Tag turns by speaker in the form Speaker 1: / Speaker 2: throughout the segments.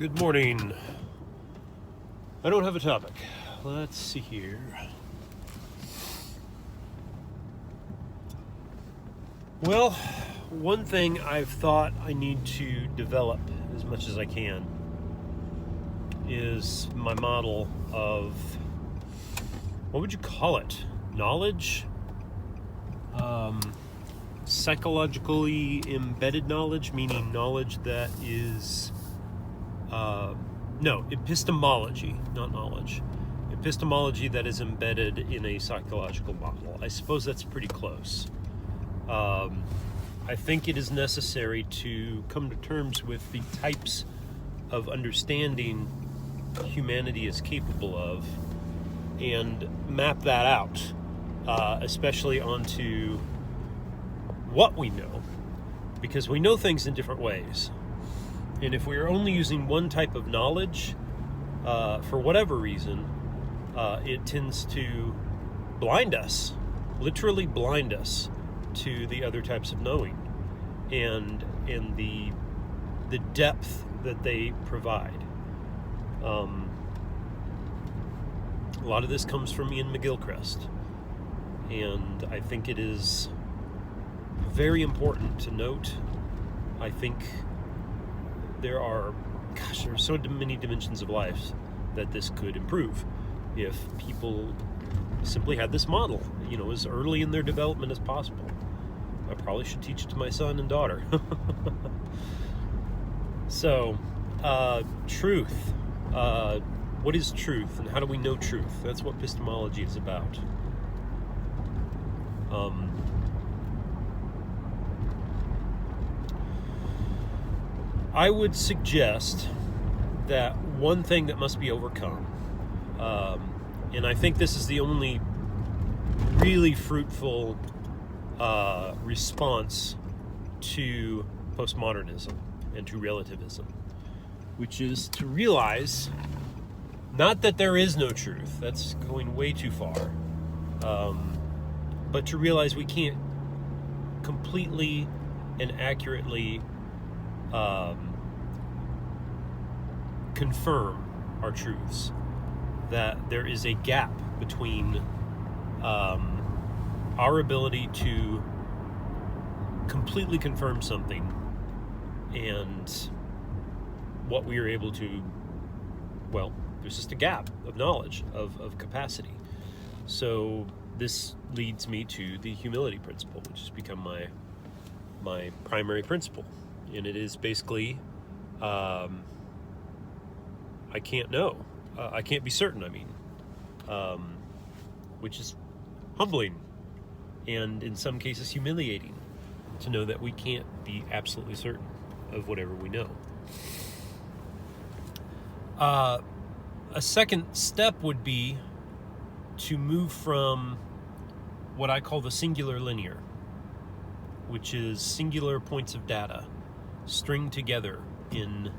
Speaker 1: Good morning. I don't have a topic. Let's see here. Well, one thing I've thought I need to develop as much as I can is my model of, what would you call it? Knowledge? Psychologically embedded knowledge, meaning knowledge that is epistemology, not knowledge. Epistemology that is embedded in a psychological model. I suppose that's pretty close. I think it is necessary to come to terms with the types of understanding humanity is capable of and map that out, especially onto what we know, because we know things in different ways. And if we're only using one type of knowledge, for whatever reason, it tends to blind us, literally blind us to the other types of knowing and the depth that they provide. A lot of this comes from McGilchrist, and I think it is very important to note. I think there are so many dimensions of life that this could improve if people simply had this model, as early in their development as possible. I probably should teach it to my son and daughter. So, truth. What is truth, and how do we know truth? That's what epistemology is about. I would suggest that one thing that must be overcome, and I think this is the only really fruitful response to postmodernism and to relativism, which is to realize not that there is no truth, that's going way too far, but to realize we can't completely and accurately confirm our truths, that there is a gap between our ability to completely confirm something and what we are able to, there's just a gap of knowledge, of capacity. So this leads me to the humility principle, which has become my primary principle. And it is basically, I can't know. I can't be certain, which is humbling and in some cases humiliating to know that we can't be absolutely certain of whatever we know. A second step would be to move from what I call the singular linear, which is singular points of data string together in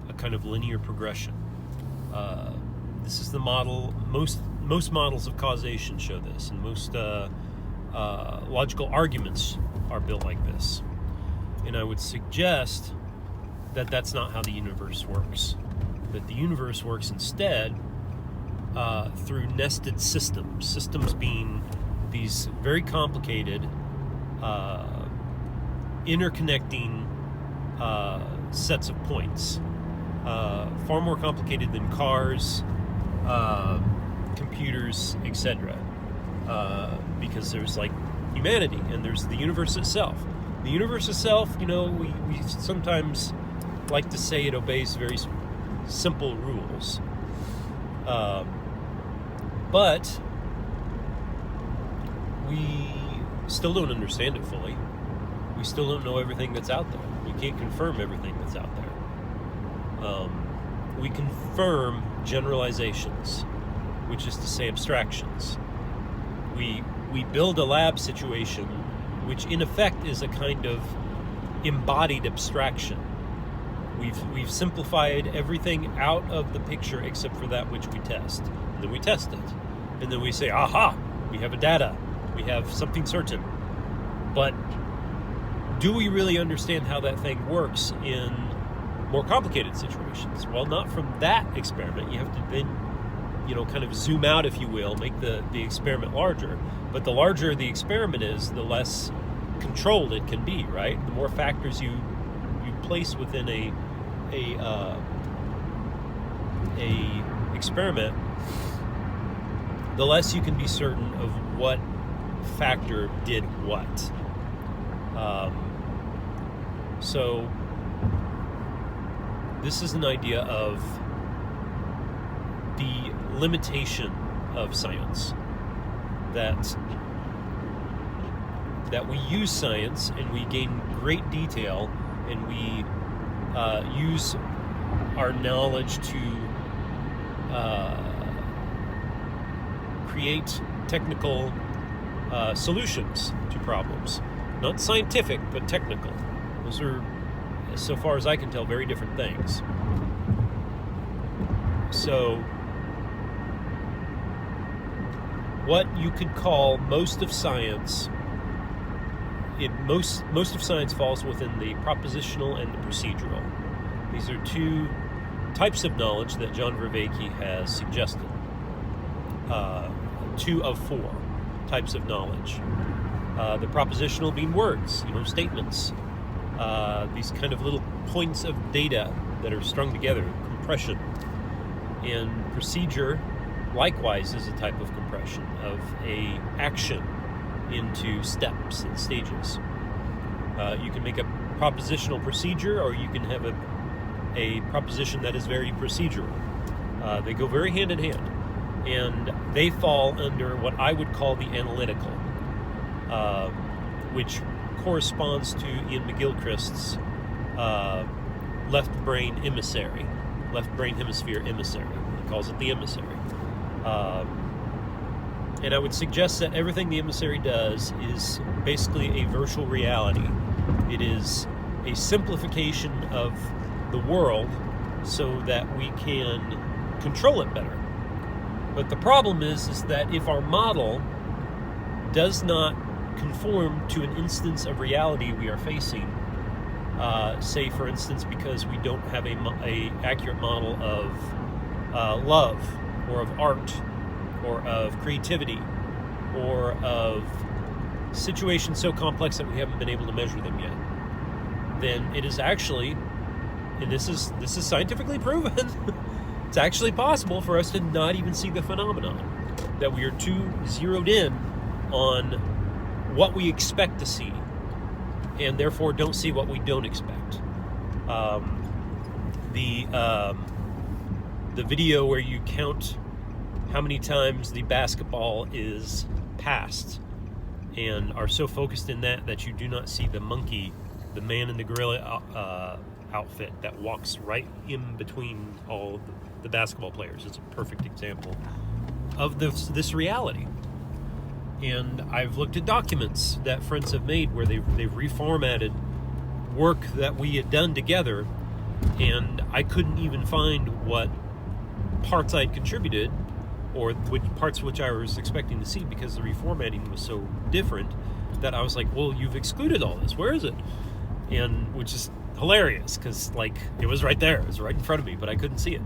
Speaker 1: a kind of linear progression. This is the model, most models of causation show this, and most logical arguments are built like this. And I would suggest that that's not how the universe works. That the universe works instead through nested systems being these very complicated, interconnecting sets of points, far more complicated than cars, computers, etc. Because there's humanity, and there's the universe itself. The universe itself, we sometimes like to say it obeys very simple rules, but we still don't understand it fully. We still don't know everything that's out there. We can't confirm everything that's out there. We confirm generalizations, which is to say abstractions. We build a lab situation, which in effect is a kind of embodied abstraction. We've simplified everything out of the picture except for that which we test. And then we test it. And then we say, aha, we have a data. We have something certain. But do we really understand how that thing works in more complicated situations. Well, not from that experiment. You have to then, kind of zoom out, if you will, make the experiment larger. But the larger the experiment is, the less controlled it can be, right? The more factors you place within a experiment, the less you can be certain of what factor did what. So this is an idea of the limitation of science, that we use science and we gain great detail, and we use our knowledge to create technical solutions to problems. Not scientific, but technical. Those are, so far as I can tell, very different things. So, what you could call most of science, most of science falls within the propositional and the procedural. These are two types of knowledge that John Vervaeke has suggested. 2 of 4 types of knowledge. The propositional being words, statements. These kind of little points of data that are strung together, compression. And procedure, likewise, is a type of compression of a action into steps and stages. You can make a propositional procedure, or you can have a proposition that is very procedural. They go very hand in hand, and they fall under what I would call the analytical, which corresponds to Ian McGilchrist's left brain hemisphere emissary. He calls it the emissary. And I would suggest that everything the emissary does is basically a virtual reality. It is a simplification of the world so that we can control it better. But the problem is that if our model does not conform to an instance of reality we are facing, say for instance because we don't have a accurate model of love, or of art, or of creativity, or of situations so complex that we haven't been able to measure them yet, then it is actually, and this is scientifically proven, it's actually possible for us to not even see the phenomenon, that we are too zeroed in on what we expect to see, and therefore don't see what we don't expect. The video where you count how many times the basketball is passed, and are so focused in that you do not see the monkey, the man in the gorilla outfit that walks right in between all the basketball players. It's a perfect example of this reality. And I've looked at documents that friends have made where they've reformatted work that we had done together, and I couldn't even find what parts I'd contributed, or which parts which I was expecting to see, because the reformatting was so different that I was like, well, you've excluded all this. Where is it? And which is hilarious, because it was right there. It was right in front of me, but I couldn't see it.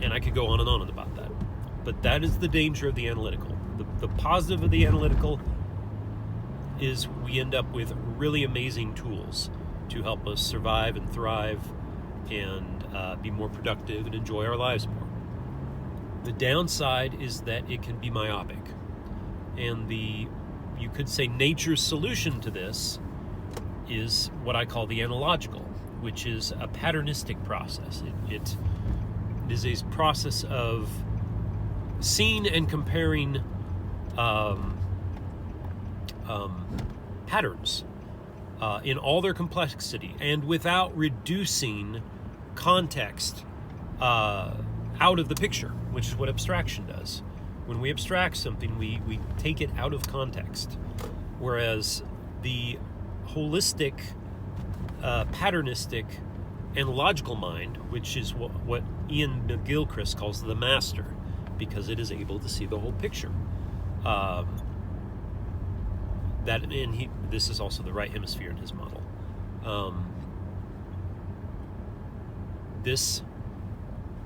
Speaker 1: And I could go on and on about that. But that is the danger of the analytical. The positive of the analytical is we end up with really amazing tools to help us survive and thrive and be more productive and enjoy our lives more. The downside is that it can be myopic. And you could say nature's solution to this is what I call the analogical, which is a patternistic process. It is a process of seeing and comparing patterns in all their complexity, and without reducing context out of the picture, which is what abstraction does. When we abstract something, we take it out of context, whereas the holistic, patternistic, analogical mind, which is what Ian McGilchrist calls the master, because it is able to see the whole picture. This is also the right hemisphere in his model. This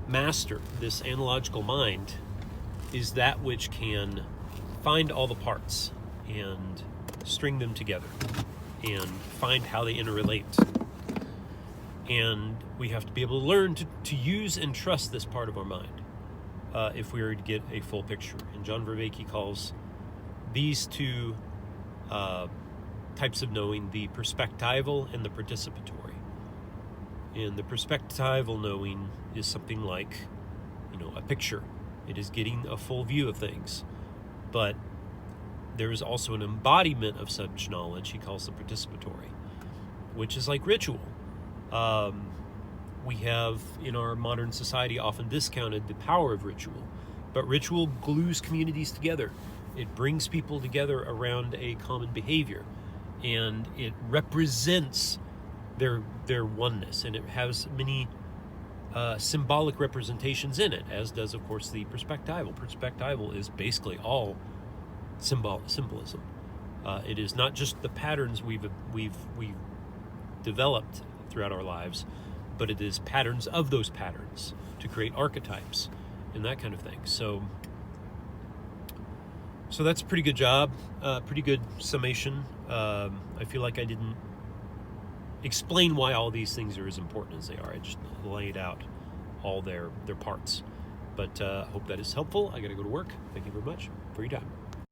Speaker 1: master, this analogical mind, is that which can find all the parts and string them together and find how they interrelate. And we have to be able to learn to use and trust this part of our mind if we are to get a full picture. And John Vervaeke calls these two types of knowing the perspectival and the participatory. And the perspectival knowing is something like, a picture. It is getting a full view of things. But there is also an embodiment of such knowledge he calls the participatory, which is like ritual. We have, in our modern society, often discounted the power of ritual. But ritual glues communities together. It brings people together around a common behavior. And it represents their oneness, and it has many symbolic representations in it, as does, of course, the perspectival. Perspectival is basically all symbolism. It is not just the patterns we've developed throughout our lives, but it is patterns of those patterns to create archetypes and that kind of thing. So that's a pretty good job, pretty good summation. I feel like I didn't explain why all these things are as important as they are. I just laid out all their parts. But hope that is helpful. I got to go to work. Thank you very much for your time.